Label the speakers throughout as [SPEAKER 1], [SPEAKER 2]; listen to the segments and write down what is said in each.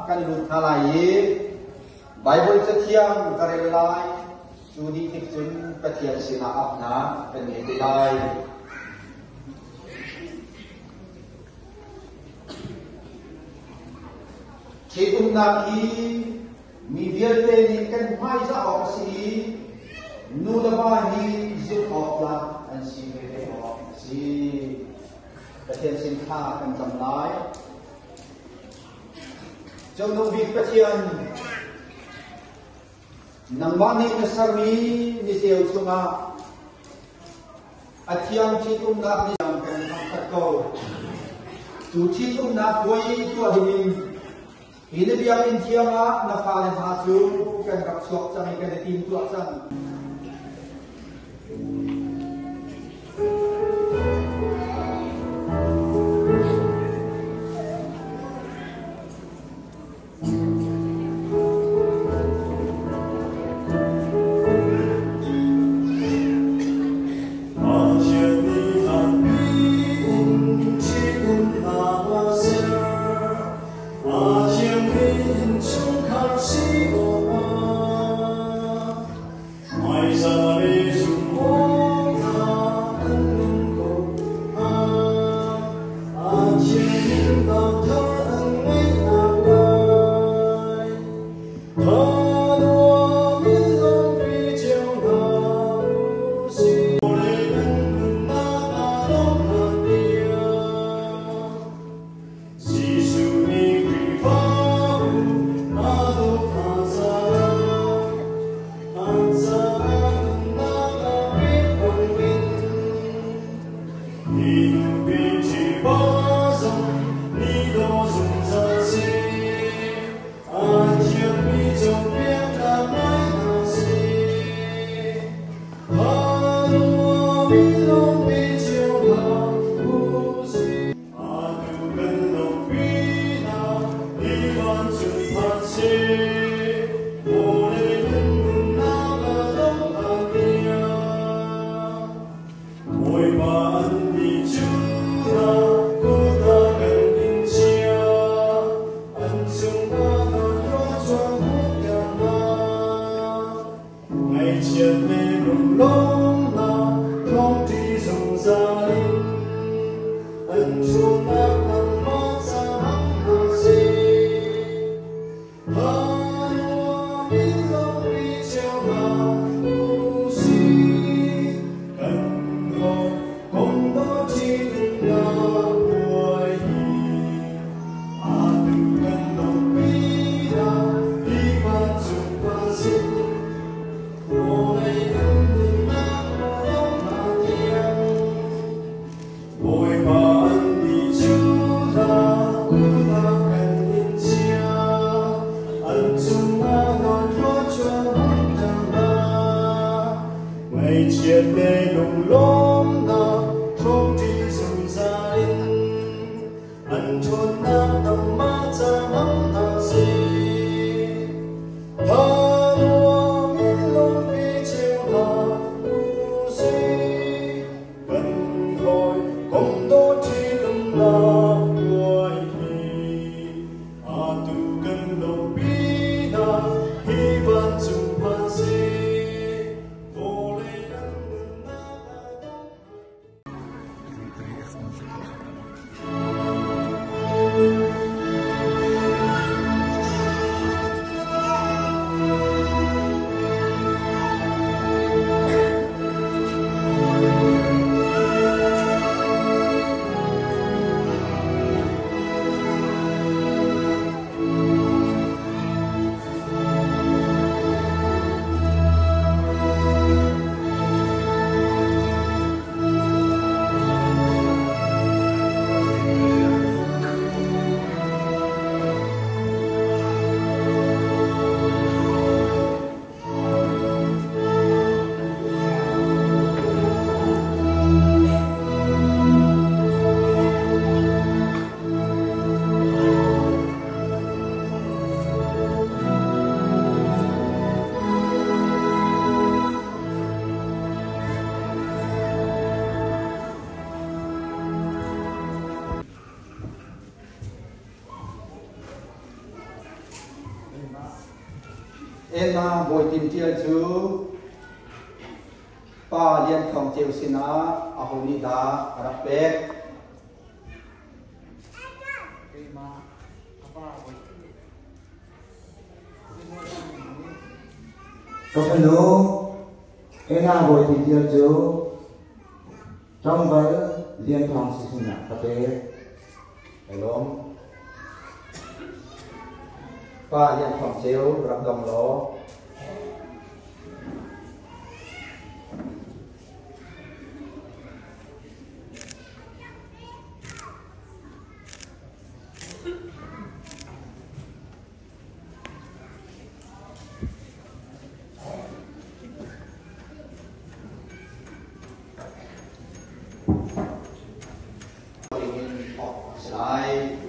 [SPEAKER 1] กันลุทลายไบเบิลจะเที่ยงกระเรลายจูดีทิจุนกระเทียมสินาอับนาเป็นเหตุใดคิดนาทีมีเดียร์เตนิกันไม่จะออกสีนูลบานีจิตออกละอันสีเวออกสีกระเทียมสินค้ากันจำลายเจ้าโนบิกระเทียมนังบ้านนี้นัสมีนิเซลสุงาอาเทียมชิตุมนาดิยังเป็นทักษะโกจูชิตุมนาป่วยตัวหินหินเบียมินเทียมะนาฟาเลนหาจูกันกับสวกจังกันทีมตัวจัง ena boitin tial chu pa lian khong cheu sina ahuni da rapek
[SPEAKER 2] Kapano ena boitin tial chu trong vai lian khong sina rapek
[SPEAKER 1] helom pa lian khong cheu rap dong lo slide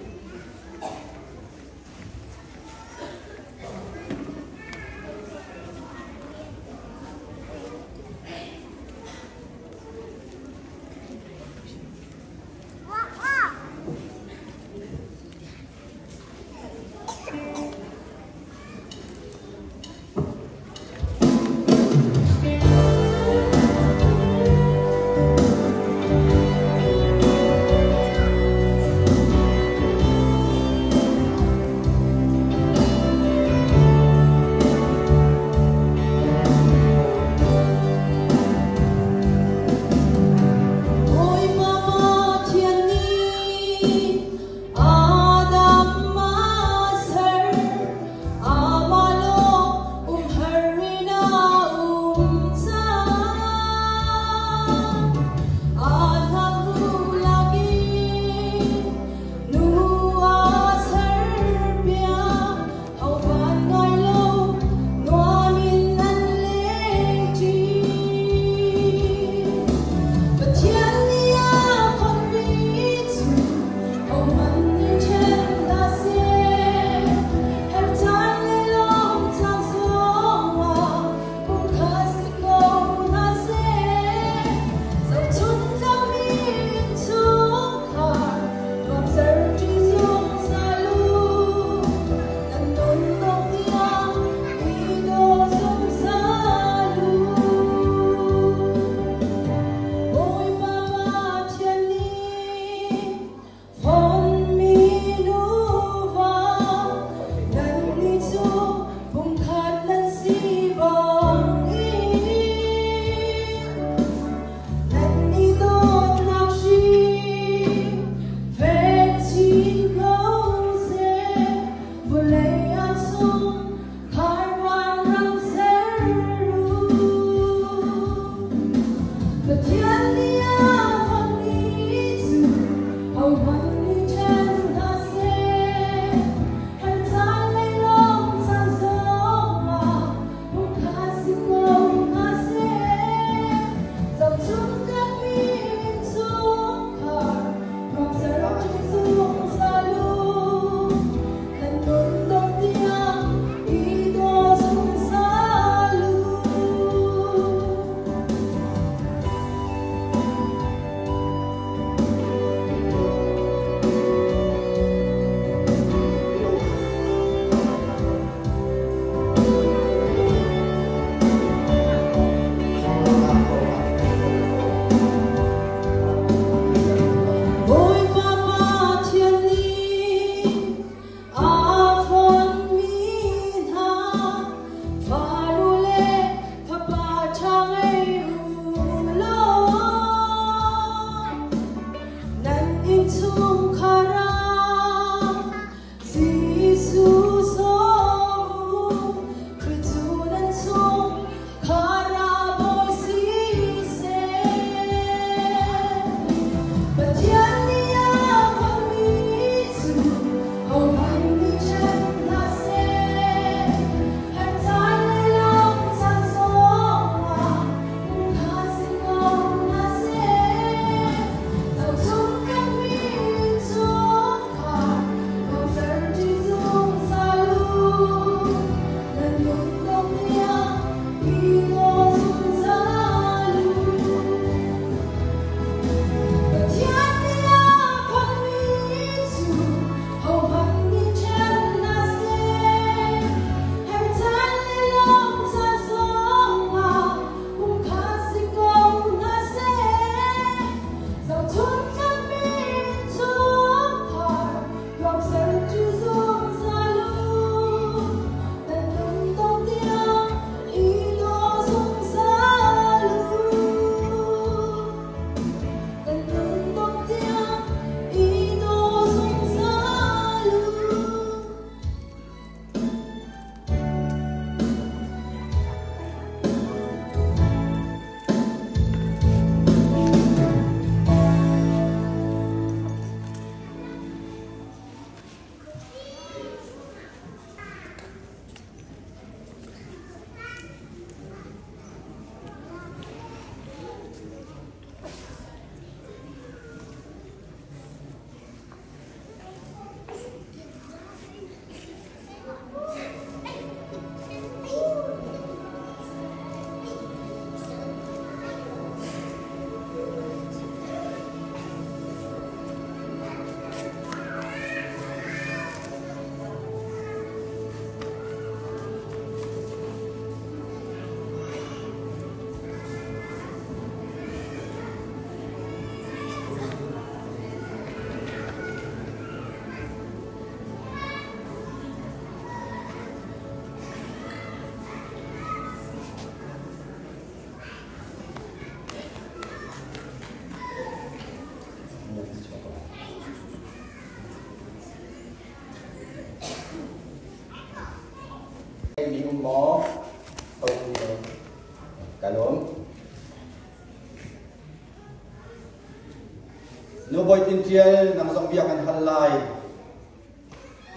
[SPEAKER 1] bồi tin chiên nằm dòng việc ăn hal lại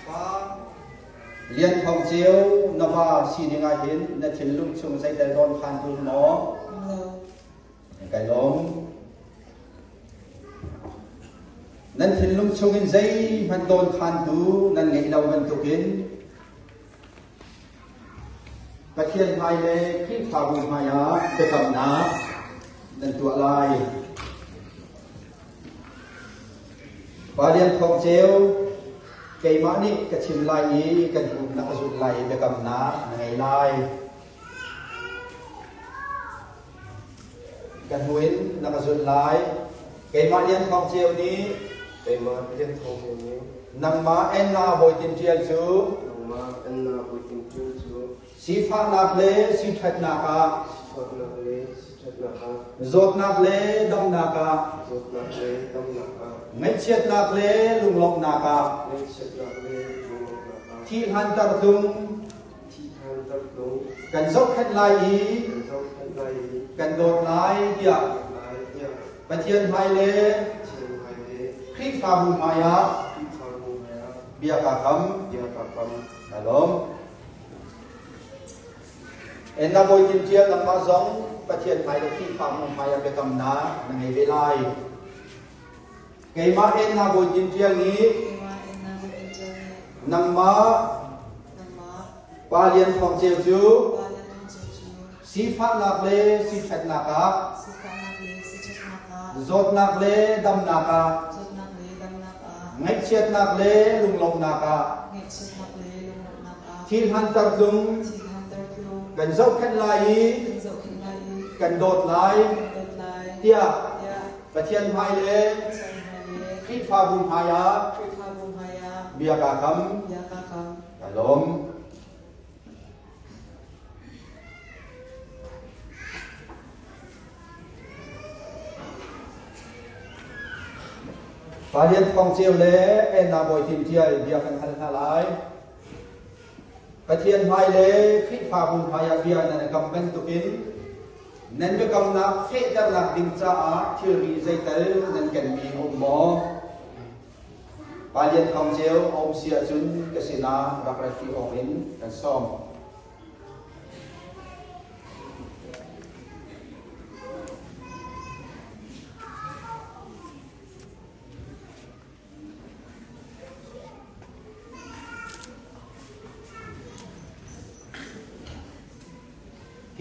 [SPEAKER 1] và liên phong chiếu nó va xì đi ngay hiến nó chín lung chung dây tay đòn khan tu nó cái lom nên chín lung chung in dâyมันđòn khan tu nên ngày đầu mình tu kiếnประเทศไทยเลยคลิปข่าวมายาจะกำนับนั่นตัวอะไรปาเรียนของเจ้าเกี่ยมานี่กระชิมลายอีกันหุ่นนักสุดลายจะกำนับไงลายกันหุ่นนักสุดลายเกี่ยมาเรียนของเจ้านี้เกี่ยมาเรียนของเจ้านี้นังมาเอ็นนาบอยตินเจียจูนังมาเอ็นนาบอยตินเจียจูสีฟ้านักเล่สีชัดนักะจดนักเล่ดำนักะไม่เช็ดนักเล่ลุงลงนักะที่หันตรดุงกันซกขันลายกันโดดลายเดียประเทียนไทยเล่คลิกฟาบุมายาเบียกะคำฮัลโหลเอ็นนาบอยจินเจียนมาสองประเทศไทยที่ฟาร์มไทยไปกำนาในเวลาเกี่ยมาเอ็นนาบอยจินเจียนนี้นังมาปาเลียนของเจียวจูสีฟ้านักเล่สีเช็ดนักะจดนักเล่ดำนักะเงยเช็ดนักเล่ลุงลงนักะที่หันตรดุงกันซกขันลายกันโดดลายเตี้ยประเทียนไทยเลยคลิปฟาบุมหายาเบียกะคำฮัลโหลปาเรียนของเจียวเล่เอ็นนาบอยทิมเทียเบียกันทันทลายประเทียนไทยเลยคลิปฟาบุมหายาเบียนั่นกำเป็นตุกินนั่นเป็นกำนับเฟดหลักดิงจ้าที่รีใจเตอร์นั่นกันมีอมหมอปาเรียนของเจียวอมเสียจุนกสินารักรักที่อมินกันซ้อม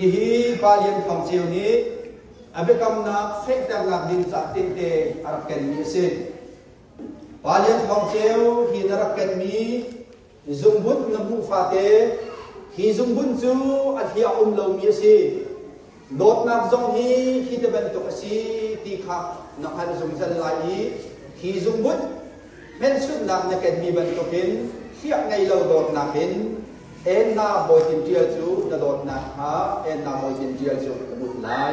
[SPEAKER 1] ฮีปาเลียนของเจียวนี้อาเบกำนับเฟกดังหลักดินจากตินเตอารักกันมีสิปาเลียนของเจียวฮีนรักกันมีซุมบุญนมุฟาเตฮีซุมบุญจูอัลฮีอุมลงมีสิโดดนับซงฮีจะเป็นตุกสีตีขับนักฮันซุมซันลายฮีซุมบุญเม่นสุดนักนักกันมีเป็นตุกินเทียบไงเราโดดนักเห็นเอ็นนาบอยจินเจียจูจะโดนนักฮะเอ็นนาบอยจินเจียจูจะบุดไล่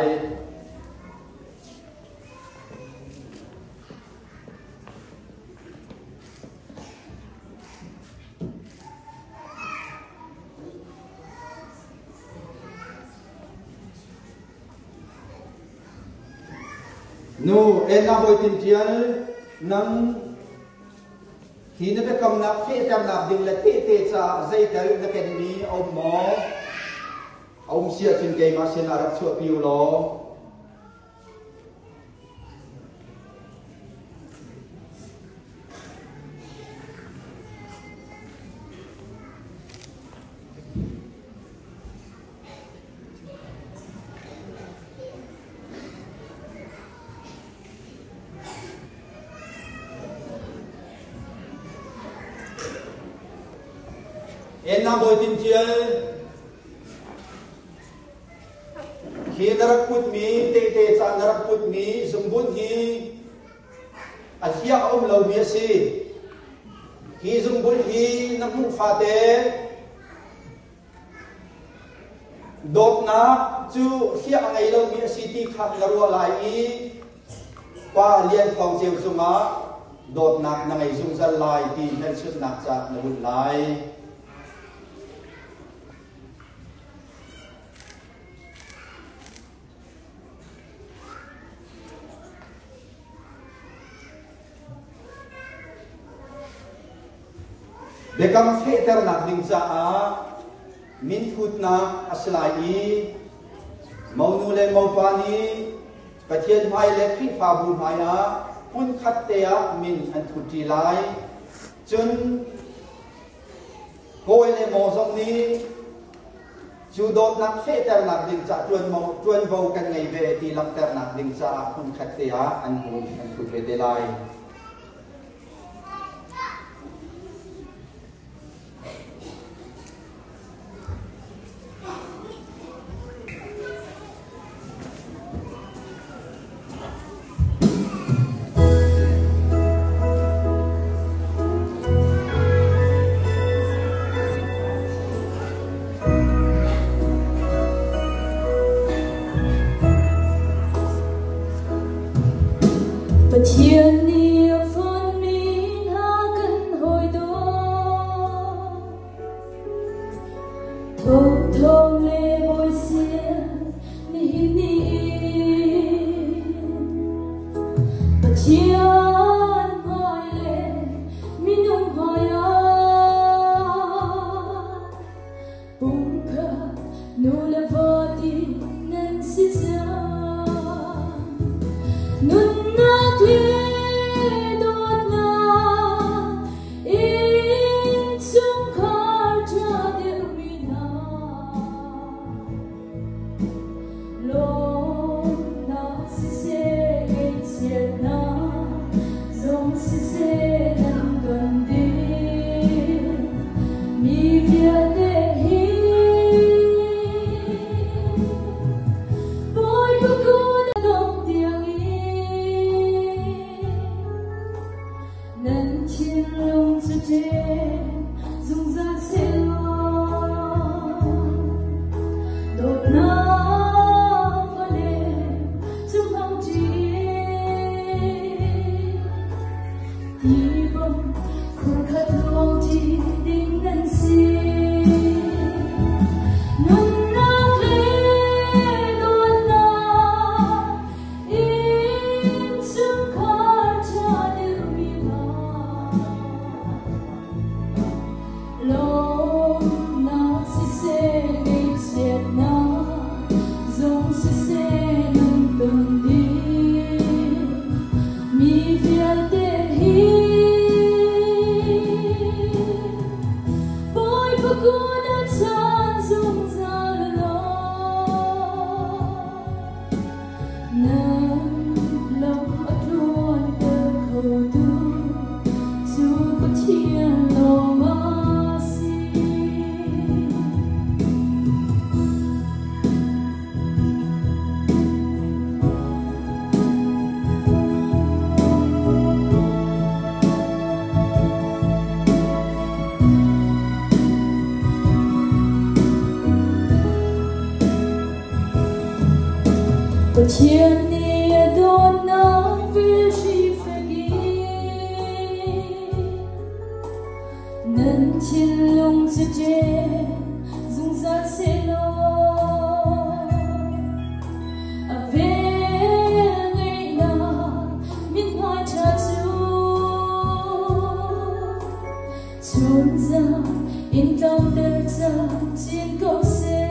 [SPEAKER 1] นูเอ็นนาบอยจินเจียนังที่นั่นเป็นคำนับที่จำนับดึงและที่เตจ่าใจเตลนักเรียนนี้เอาหมอเอาเสียชินเกมาเสียนารักชั่วปิวล้อเอ็นนาบอยจินเจียฮีนรักพุทมีเตเตจานรักพุทมีสมบูรณ์ฮีอาเทียอมเหล่าเมียซีฮีสมบูรณ์ฮีนักมุฟาเตโดดนักจูเทียไงเหล่าเมียซีที่ขัดกรัวลายว่าเลี้ยงของเจียวสุมาโดดนักในซุงสันลายที่นั่นชุดนักจากนบุญลาย bekam feter nak ding cha a min thut na aslai mau nu le mau pa ni pathian mai le khi fa bu mai a hun khat te a min an thuti lai chun hoi le mo zong ni chu dot nak feter nak ding cha tuan vo kan ngai ve ti lam ter nak ding cha hun khat te a an hun an thut ve te lai
[SPEAKER 3] Thiên địa phân minh ha cần hồi đó thông thông lệ bồi xiên ni ni và thiên hỏi lệ min ông hỏi á bung cả nô là vợ đi nên xin ra nun na kli dot na in chung khar cha de mina lo na si se che na zong si se nam don di mi via de hi boy bu dong diang能牵龙之间，总在谁落？都那么烈，正好记地方，苦可忘记令人心。Thiên địa đón nắng vì chỉ phải ghi nên trên lòng chưa che dùng ra sẽ lo à về ngày nào miền hoa cha chú chôn ra in tâm đời ra trên câu xe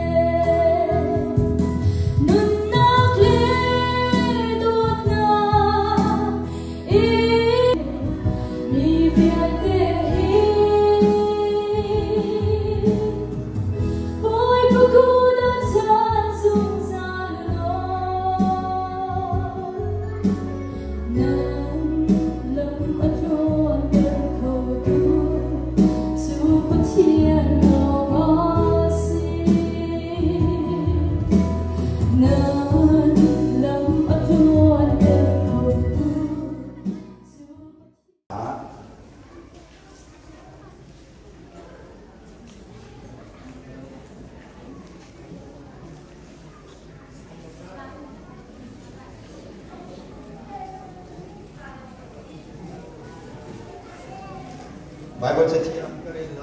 [SPEAKER 1] Bible says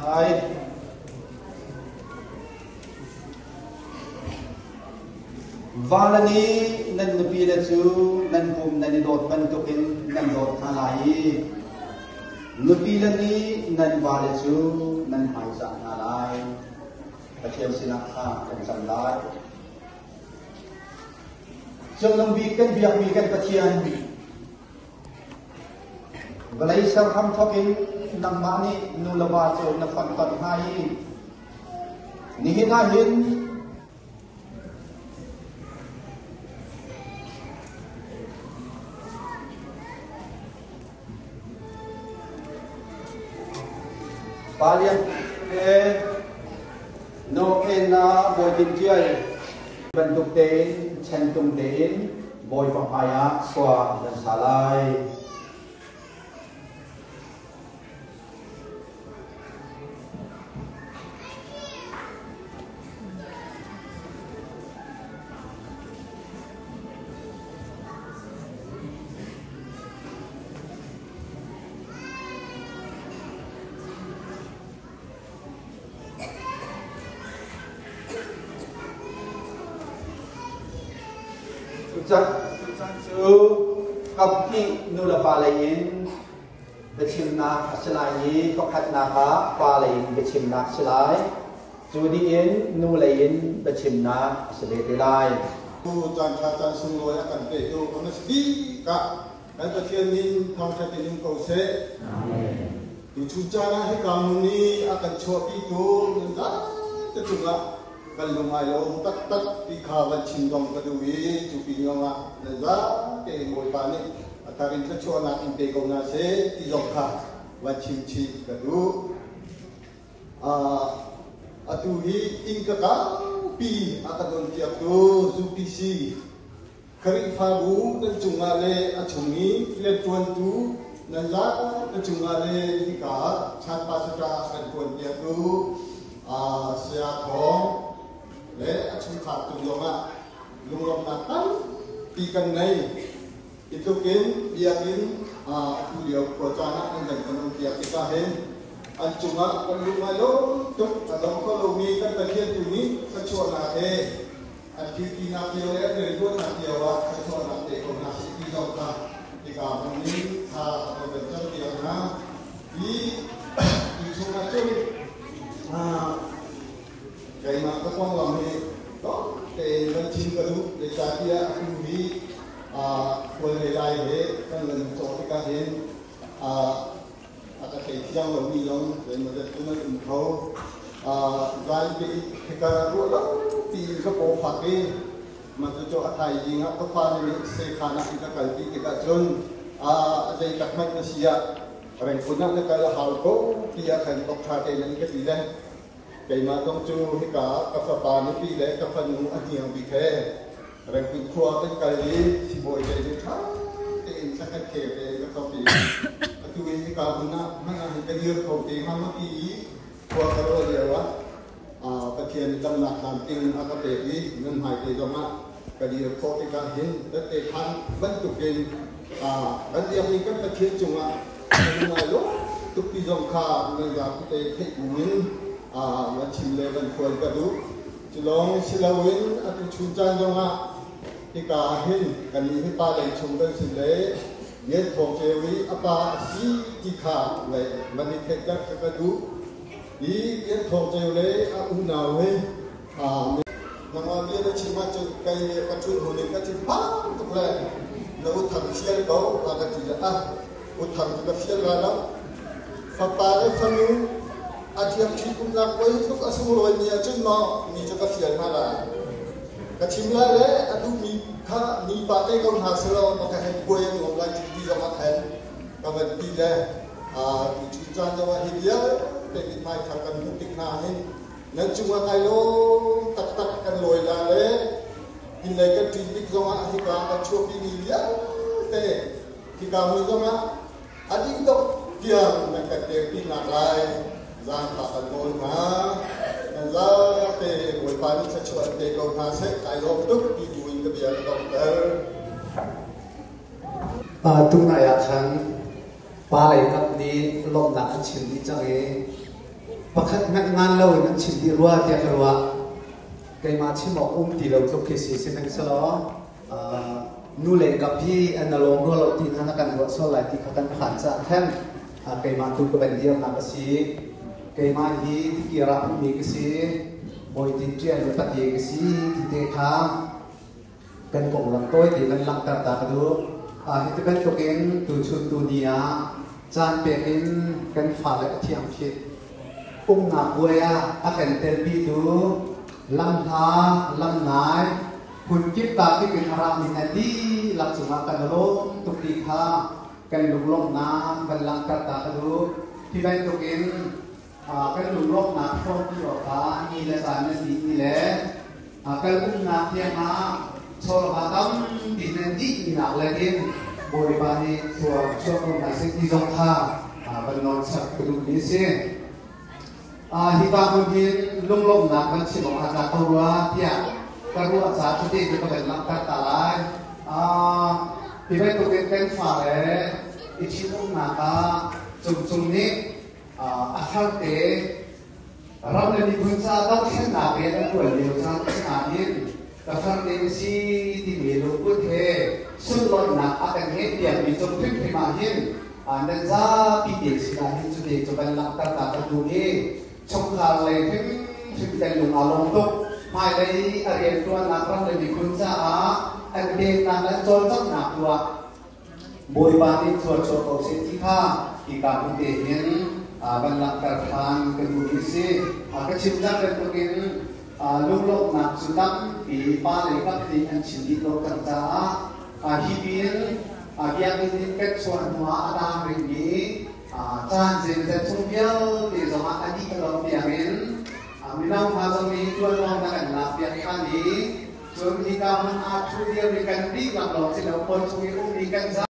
[SPEAKER 1] life Valani nan nupi la chu nan pum nan dot ban tukin nan dot thalai ลุปีละนี้นันวาเลจูนันหายจากนาลายประเทศสินาข้ากันจำได้จงนำวีกันเบียกวีกันประเทศเวลาอิสระทำทุกินนำมานี่นูลบาโจนฟันตัดให้นี่เห็นอะไรบาลีโนเอนาบอยดินเจียบรรทุกเดินเชนตุงเดินบอยฟังอายะสวาดันสาลายจัดจูกับที่นูลปาเลยินเบชิมนาสลายก็ขัดนาคาปาเลยินเบชิมนาสลายจูดียินนูเลยินเบชิมนาสเลติไล
[SPEAKER 4] ผู้จันทร์จันทร์สุนโรยกันเตโยคนนั้นดีกับการประเทศนี้ทางชาตินิมเขาเสดอยู่ชุจานะให้กามุนีอาการชัวปีตูนั่นจ้าจะจุงละกันลงมาโยมตัดที่ข้าวชิมดองกระดูกจุปีนองอ่ะนั่นจ้าเก่งมวยปานี่อาการที่ชัวนักอินเตกงนาเสที่ยกข้าวันชิมชีกระดูกatu hi ingka ka pi akadon tiap tu zupisi kari fagu dan cungale acungi flet tuan tu dan la dan cungale hika chan pasada dan tuan tiap tu sia kong le acung khat tu longa lunglom natan pi kan nei itu kin biakin tu liau ko chana dan kanon tiap kita hen Anjunga kalumalo tuk alam kalumi kan bagian tuni kecuali he anjiti nakiyo ya dari dua nakiyo wa kecuali te ko nasi tiga ka tiga muni ha atau bentuk dia na di sungai tu kayak mana kau lami to te bencin kadu te dia akui boleh lay he kan lencor tiga henอาจจะยังเรามีลงเป็นมันจะตุ้มตุ้มเขารายปีการรู้แล้วปีก็โปรฟักเองมันจะโจทย์ยิงครับก็ฟ้าในเสกานะอีกการปีอีกจนใจตักมันเสียอะไรคนนั้นก็จะหาโก้ปีอาการตกชาเตนั่นก็ดีเลยไก่มาต้องจูให้กับฟ้าปานปีเลยกับฟ้าหนุ่มอันยังปีแค่อะไรคุณครัวเป็นการดีสิบอยใจดีทั้งเต็มสักแค่เองก็เขาปีtu ini kabuna mana kadir kau te hamaki kuah kalau dia wa kecian dalam nak nanting apa tadi dengan hai te doma kadir kau te kahin dan te kan bentukin dan dia ni kan kecian cuma dengan lo tu pi jom kha dengan te te kuin macam level kual kadu cilong silawin atau cuncan joma ikahin kan ini pada cuncan sile Yết thổ chế với apa si chi khả vậy mà đi kết các cái đủ ý yết thổ chế lấy u nào ấy mà yết nó chỉ mà cho cái chuột hồ này cái chỉ bám tục lại nó thằng xia có cái chỉ là thằng cái xia là nó phật bà cái phần nu thiệp chỉ cũng là quấy lúc sung rồi nhiều chứ mà mi cho cái xia là cái chim lại đấy đúng mi khá mi bà cái con hà sơ mà cái hành quay ngồi lại đi ra mặt hành và mình đi đây chú cha cho mà hiện giờ để đi mai thằng cần mục đích nào hết nên chúng ta cái lô tắc cần lồi là đấy hiện nay cái chuyện biết do thì cả cái chuột đi nhiều thế thì cả người do mà đi đâu tiền mình cái tiền đi lạc lại ra cả cái lối mà ra cái buổi bán sẽ chọn cái câuថាសេcái lô tức đi đuổi cái biển động tới
[SPEAKER 5] tu này khăn ba lại ngắt đi lom nặng chìm đi chẳng ấy bắt khách ngắt ngan lâu nó chìm đi rua tiệt rua cái mà chìm một đi lâu lúc cái gì xem cái đó nu lên gặpพี่อันนั้นลงรถเราตีนหันกันรถโซลายตีขันผ่านจากแท่น cây mà tu cái bên điêu nạp sĩ cây mà hi thì kia ra mi cái sĩ mỗi tin chuyện rồi bắt gì cái sĩ thì thế khá cần cùng làm tôi thì cần làm tất cả cái đó thì cần tôi kiến tu chuột tu nia chan pe kiến cần phá lại thiam chết nạp quê cần tên pi tu lâm tha lâm naiคุณคิดตาที่เป็นอารามินดีหลักสุมากันโลกตุกีคากันลุกลงน้ำกันลังกระตากระดูที่เป็นตุกินกันลุกลงน้ำพร้อมที่ออกมามีและสารนั้นดีนี่แหละกันอุ้มน้ำเทียงมาโซลมาตั้มดินดีมีหนักเลยที่บริบาลนี้ตัวช่วงนั้นสิ่งที่ต้องฆ่าเป็นนอนสักกระดูกนี้เสียที่บางคนที่ลุกลงน้ำกันชิมออกมาจากตัวที่karua saat itu kita berlangkah talai, tiba itu kita fare, itu naka cung ni asal te, orang yang dibuat tahu kan nabi yang tuan dia usaha nabi, asal te si di melu pun he, sulon nak akan he dia bijak primahin, dan za pidek silahin sudah coba langkah tak dulu, congkal lagi kita lung along tu. Mai đây ở địa phương là con người bị cuốn ra ở bên là đã trốn rất nặng rồi bồi bàn đi chuột chuột cầu xin thi tha thì cả một thể hiện bằng lạc cả hàng cái mũi xí cái chim giác lên cái lúc lúc nặng sụt đắm vì ba lấy các thì anh chỉ đi lâu cần ra hi biến kia cái chuột hóa đang bị nhỉ chan dần dần chung biếu để rồi anh đi cái lòng tiền đến minang mazam ni tuan orang nak nak biar ikan ni, tuan jika mengatur dia berikan di kalau tidak pun sungai berikan zat.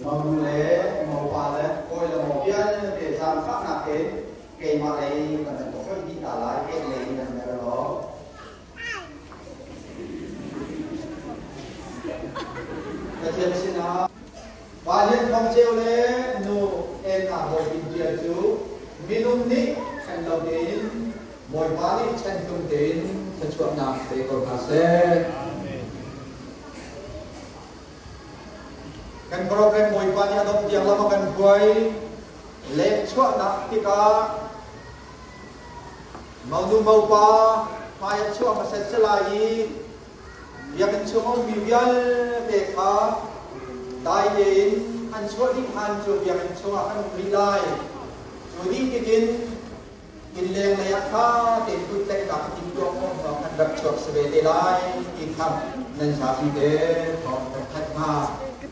[SPEAKER 1] mong lễ màu hoa lễ coi là một viên để làm khác nạp cái mà đây là mình có cái đi trả lại cái này là cái đó cái chuyện xin nó và liên phong treo lễ nụ em là một bình địa chú minum nick thành đầu đến mỗi ba đi thành công đến thật chuộng nạp để còn cả xe kan program boy pani adop yang lama kan boy lek chua na tika mau du mau pa pa ya chua ma set selai yang kan chua mi bial be kha dai yin an chua di han chu yang kan chua kan ri lai chu di kin kin leng la ya kha te tu tek ka tin do ko ma kan dak chua se be lai ki kham nan sa pi de ko khat ma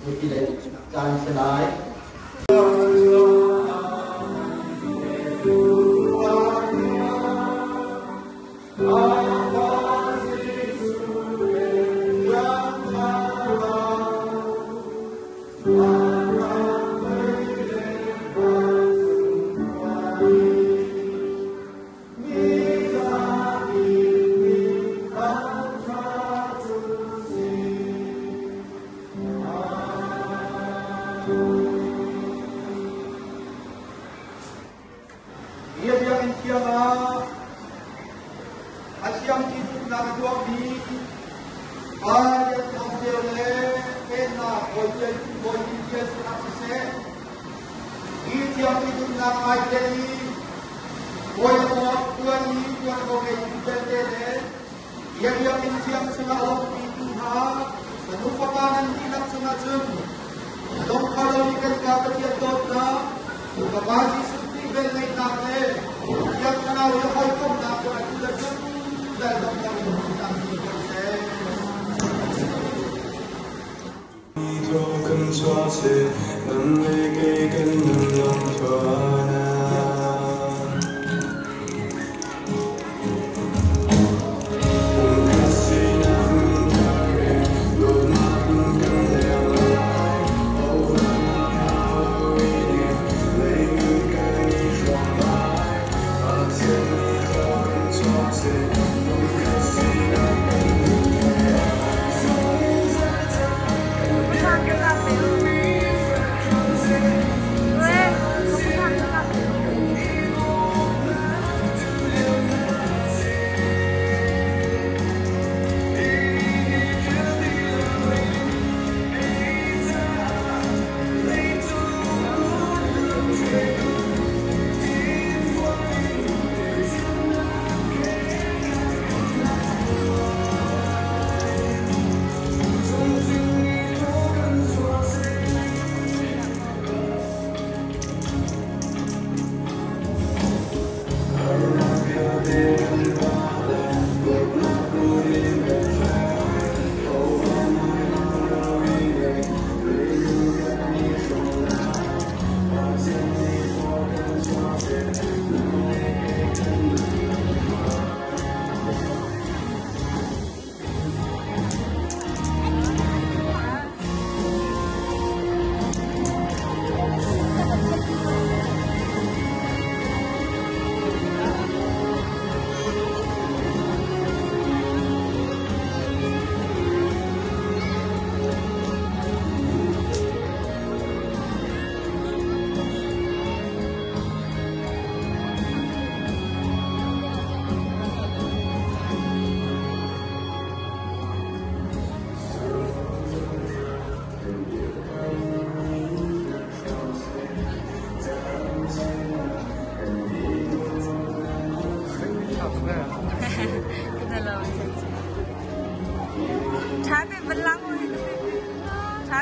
[SPEAKER 1] một cái lễ trang sẽ nói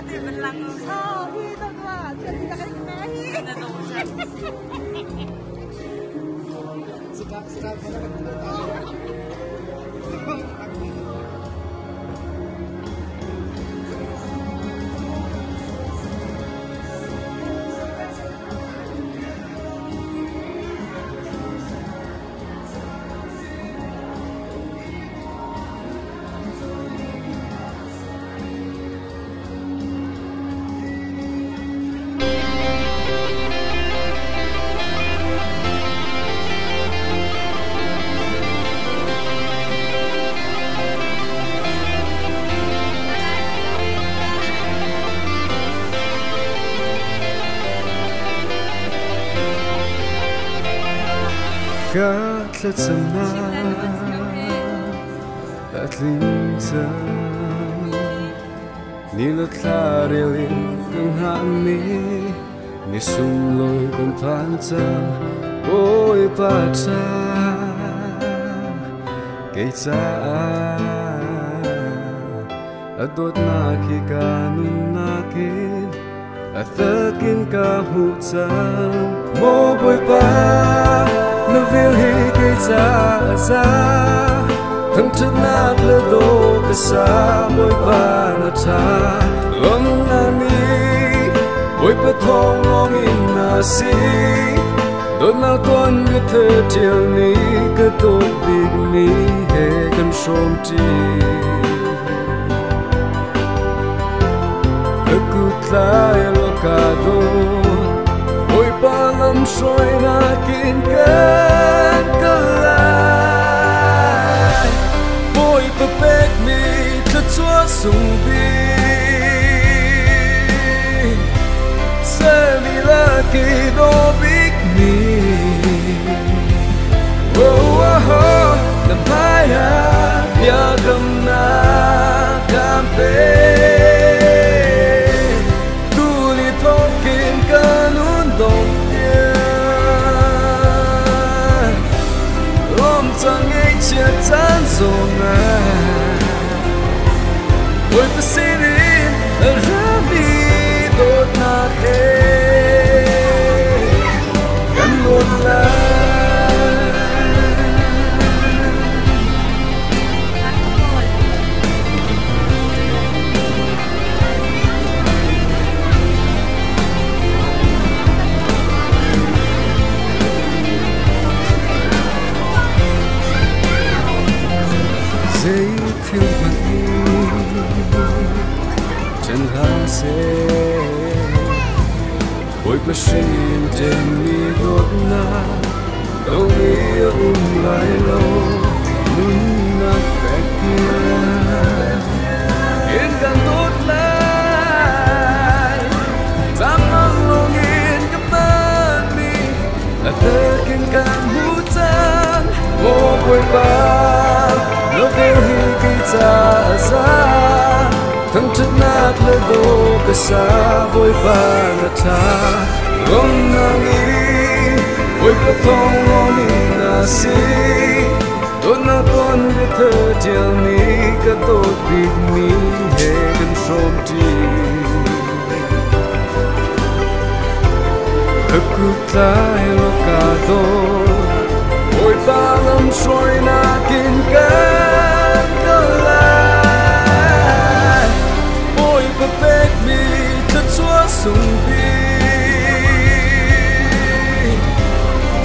[SPEAKER 6] thì mình là người hi thôi mà thì là cái hi là đồ sạch
[SPEAKER 7] Katlatsana at linsa nilatlarilin kang hami ni sumloy kang pansa oi pata kaitsa adot nakikanun nakin atakin kahutan mo boy pa nó viêu hi cây cha ra thầm chất nát lỡ đô cái xa môi ba nó cha lom na mi môi bát thong long in na si đôi nào tuôn cái thơ chiều ní cái tôn big ní hệ cần sôm chi cái cút lại lo cả đô môi ba lâm soi na kín cái lại môi ba bét mi cho chúa sung bi sẽ mi là kỳ đô big mi oh năm hai ha ya gam na cam pe tu li thong kín kanun dong chẳng ấy chia chán rồi mà ôi bác sĩ đi ra đi đốt nát gần một giấy phiêu bạt chân lá xe ôi bác sĩ trên mi đốt na đâu yêu lại lâu muốn na vẽ kia yên càng tốt lại dám nâng lòng yên cấp tân mi là tơ kinh càng hút chân vô quên ba nó viêu hi cây cha ra thầm chất nát lỡ đô cái xa bôi ba na cha gom na mi ôi bát thong long in na si đôi na con cái thơ chiều ní cái tốt big mi hệ cần sôm chi ức cút lại lo cả đô ôi ba lâm soi na kín cái lại ôi ba bét mi cho chúa sung bi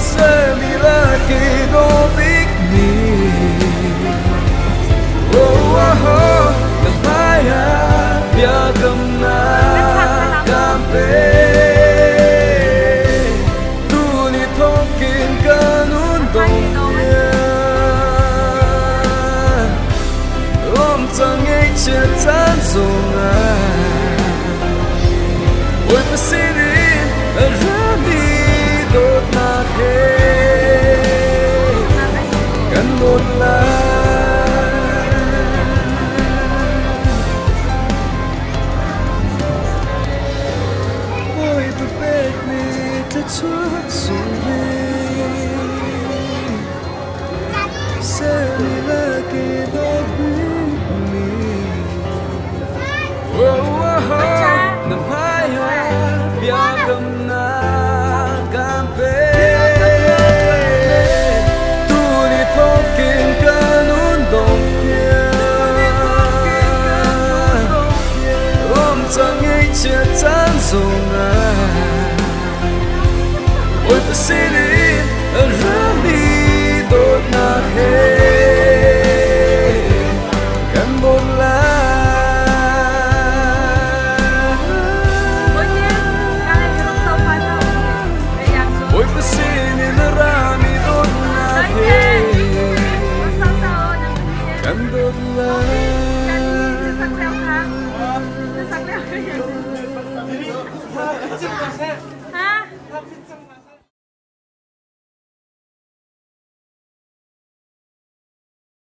[SPEAKER 7] sẽ mi là kỳ đô big mi năm hai ha ya gam na cam pe tu ni thong kín kanun dong chẳng ấy chia chán rồi à ôi bác sĩ đi ra đi đốt nát gần một ôi bác bét mi cho chúa sung bi sẽ mi là kỳ đô big mi oh cầm na cam pe tu đi thô kinh ca nún đồng kia ôm cho ngay chia chán dùng à ôi ta xin đi ra đi tốt na hết gần một lá ôi ta xin đi ra đi tốt na hết gần một lá
[SPEAKER 6] Ha?